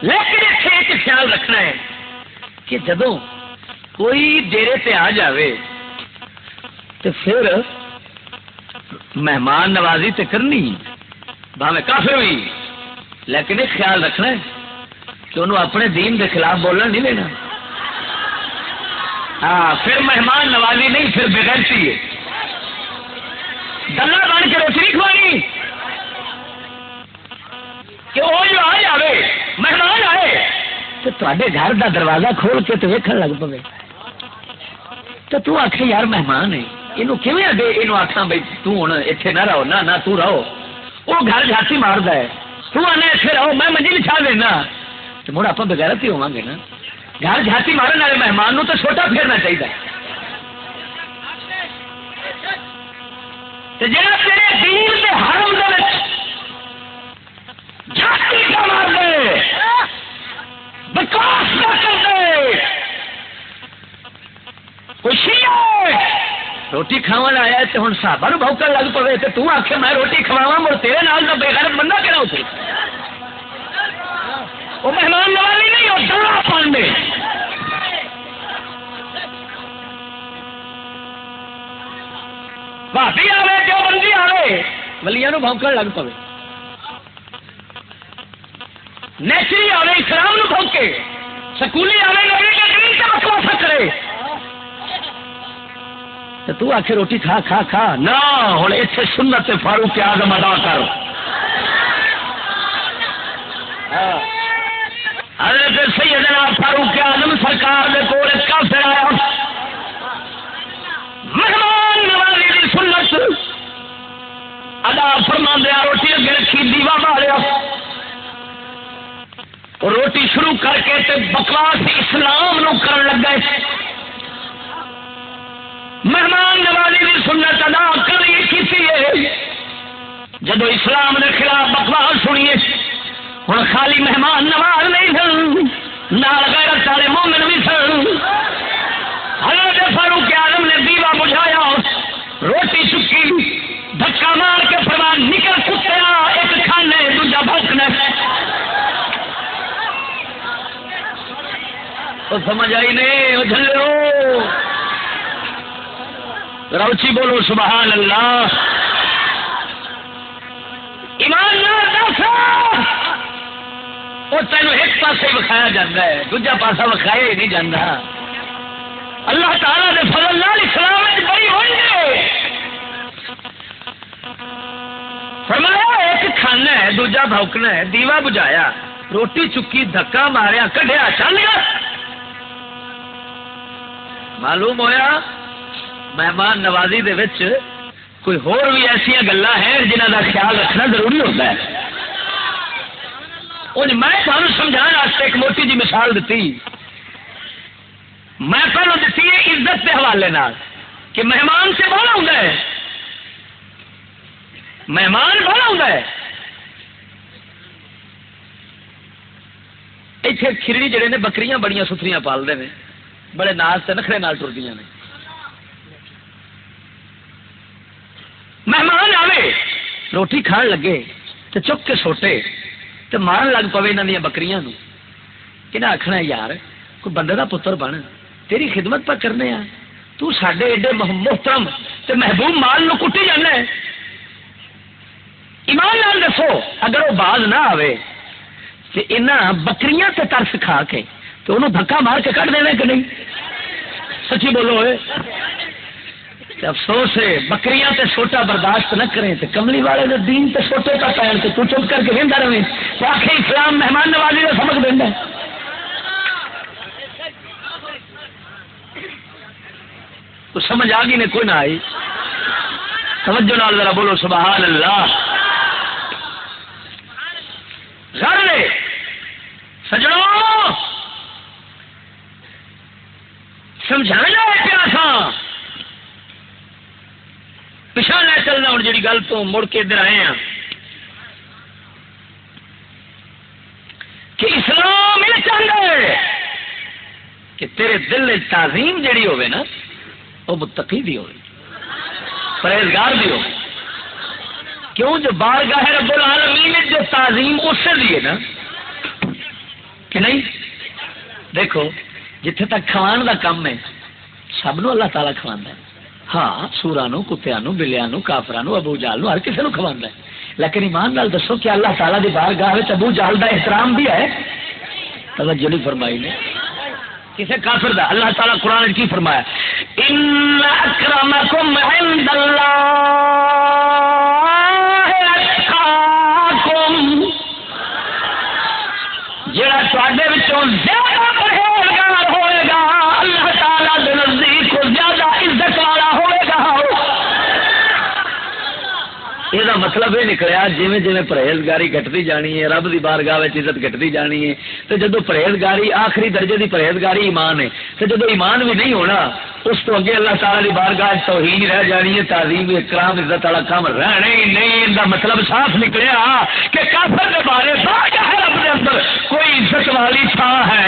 لیکن اتنے ایک خیال رکھنا ہے کہ جدوں کوئی ڈیرے پہ آ جاوے تو پھر مہمان نوازی تے کرنی بھاویں کافر ہوئی، لیکن ایک خیال رکھنا ہے کہ انہوں اپنے دین کے خلاف بولنا نہیں دینا. ہاں پھر مہمان نوازی نہیں، پھر بغیرتی ہے. گلا بن کے روٹی نہیں کھوانی کہ وہ جو آ جائے مہمان آئے تو تے گھر کا دروازہ کھول کے تو ویکھن لگ پے تو آخ یار مہمان ہے یہ آخا بھائی توں اتنے نہ رہو نہ تو رہو. وہ گھر جھاتی مارد ہے تو آنا اتنے رہو میں منجی بچھا دینا تو مڑ آپ بغیرت ہی ہوا گے نا. گھر جھاتی مارن والے مہمان نو تو چھوٹا پھیرنا چاہیے. جہاں تیرے دین کے حرم جھاتی کا مار دے بکواس نہ کر دے خوشی روٹی کھاون آیا تو ہوں صحابہ نو بھوکن لگ پے تو آخ میں روٹی کھواوا مڑ تیرے نال کا بےغیرت بندہ کہنا اتنے وہ مہمان نوازی نہیں اور ڈرا پان دے. بھابی آئے جو بندی آئے ولیاں نو بھونکن لگ پے. نیچری آئے اسلام نو بھونکے. سکولی آئے نبی کے دین سے بکواس کرے تو آخر روٹی کھا کھا کھا نہ ہوں اتنے سنت فاروق اعظم ادا کر. حضرت سیدنا فاروق اعظم سرکار دے کول ایک کافر آیا مہمان نوازی دی سنت ادا فرما دیا. روٹی اگے رکھی دیوا بالیا روٹی شروع کر کے تے بکواس اسلام نو کرن لگ گئے. مہمان نوازی کی سنت ادا کری کی جدو اسلام کے خلاف بکواس سنیے. ہوں خالی مہمان نواز نہیں سن نال غیرت والے مومن بھی سن. حضرت فاروق اعظم نے دیوا بجھایا روٹی چکی دھکا مار کے فرمان نکل کتیا ایک کھانے دوجا بھوکنا. سمجھ آئی نہیں وہ جھلو روچی بولو سبحان اللہ. ایماندار دس وہ تینوں ایک پاسے وکھایا جاتا ہے دوجا پاسا وکھایا ہی نہیں جاتا. اللہ تعالیٰ نے فضل نال اسلام بڑی ہوئی ہے. فرمایا ایک کھانا ہے دوجا بھوکنا ہے. دیوا بجھایا روٹی چکی دھکا ماریا کڈیا چل گیا. معلوم ہویا مہمان نوازی دے وچ کوئی ہور بھی ایسا گلا ہیں جنہ کا خیال رکھنا ضروری ہوتا ہے. میں تمہیں سمجھانے واسطے ایک موٹی جی مثال دیتی. میں پہلو دیتی ہے عزت کے حوالے نال کہ مہمان سے بڑا ہوتا ہے. مہمان بڑا ہوتا ہے. اتنے کھرڑی جڑے نے بکریاں بڑیاں ستھریاں پالتے ہیں بڑے ناز سے نخرے نال ٹردیاں نے. مہمان آوے روٹی کھان لگے تو چک کے سوٹے تو مارن لگ پوے انہوں دیا بکریاں نو کہ آخنا یار کوئی بندے دا پتر بن تیری خدمت پر کرنے آ تو ساڈے ایڈے محترم تے محبوب مال نو کٹی جانا ہے. ایمان نال دسو اگر وہ باز نہ آوے تے انہاں بکریاں تے ترس کھا کے تو انہوں دھکا مار کے کٹ دینا کہ نہیں؟ سچی بولو ہوئے. افسوس ہے بکریاں تے سوٹا برداشت نہ کریں تے کملی والے دے دین تے سوٹے کا پیر تے تو چپ کر کے ویندا رہے تو آخر اسلام مہمان نوازی کا سبق دینا ہے. تو سمجھ آ گئی نے کوئی نہ آئی؟ توجہ نال ذرا بولو سبحان اللہ. گھر لے سجڑوں سمجھانا ہے پیاسا پچھا لے چلنا. ہوں جی گل تو مڑ کے ادھر آئے ہیں کہ اسلام یہ چاہتا ہے کہ تیرے دل تعظیم جڑی ہوے نا وہ متقی بھی ہوے پرہیزگار بھی ہو. کیوں جو بارگاہ رب العالمین جو تعظیم اس سے لیے نا کہ نہیں؟ دیکھو جتھے تک کھوان دا کم ہے سب نو اللہ تعالیٰ کھواندا ہے. ہاں سوراں نو، کتیاں نو، بلیاں نو، کافراں نو، ابو جہل نو، ہر کسی نو کھواندا ہے. لیکن ایمان نال دسو کہ اللہ تعالیٰ دی بارگاہ وچ ابو جہل دا احترام بھی ہے؟ توجہ نہیں فرمائی نے کسے کافر دا. اللہ تعالیٰ قرآن وچ کی فرمایا؟ ان اکرمکم عند اللہ اتقاکم، جڑا تواڈے وچوں زیادہ پرہیزگار ہوئے گا اللہ تعالیٰ دے نزدیک زیادہ عزت والا ہوئے گا. یہ مطلب یہ نکلیا جویں جویں پرہیزگاری گھٹتی جانی ہے رب دی بارگاہ وچ عزت گھٹتی جانی ہے. تو جدو پرہیزگاری آخری درجے دی پرہیزگاری ایمان ہے، تو جدو ایمان بھی نہیں ہونا اس تو اگے اللہ تعالیٰ دی بارگاہ توہین رہ جانی ہے، تعظیم اکرام عزت والا کام رہنا ہی نہیں. ان کا مطلب صاف نکلیا کہ کافر کے بارے بارگاہ رب دے اندر کوئی عزت والی تھان ہے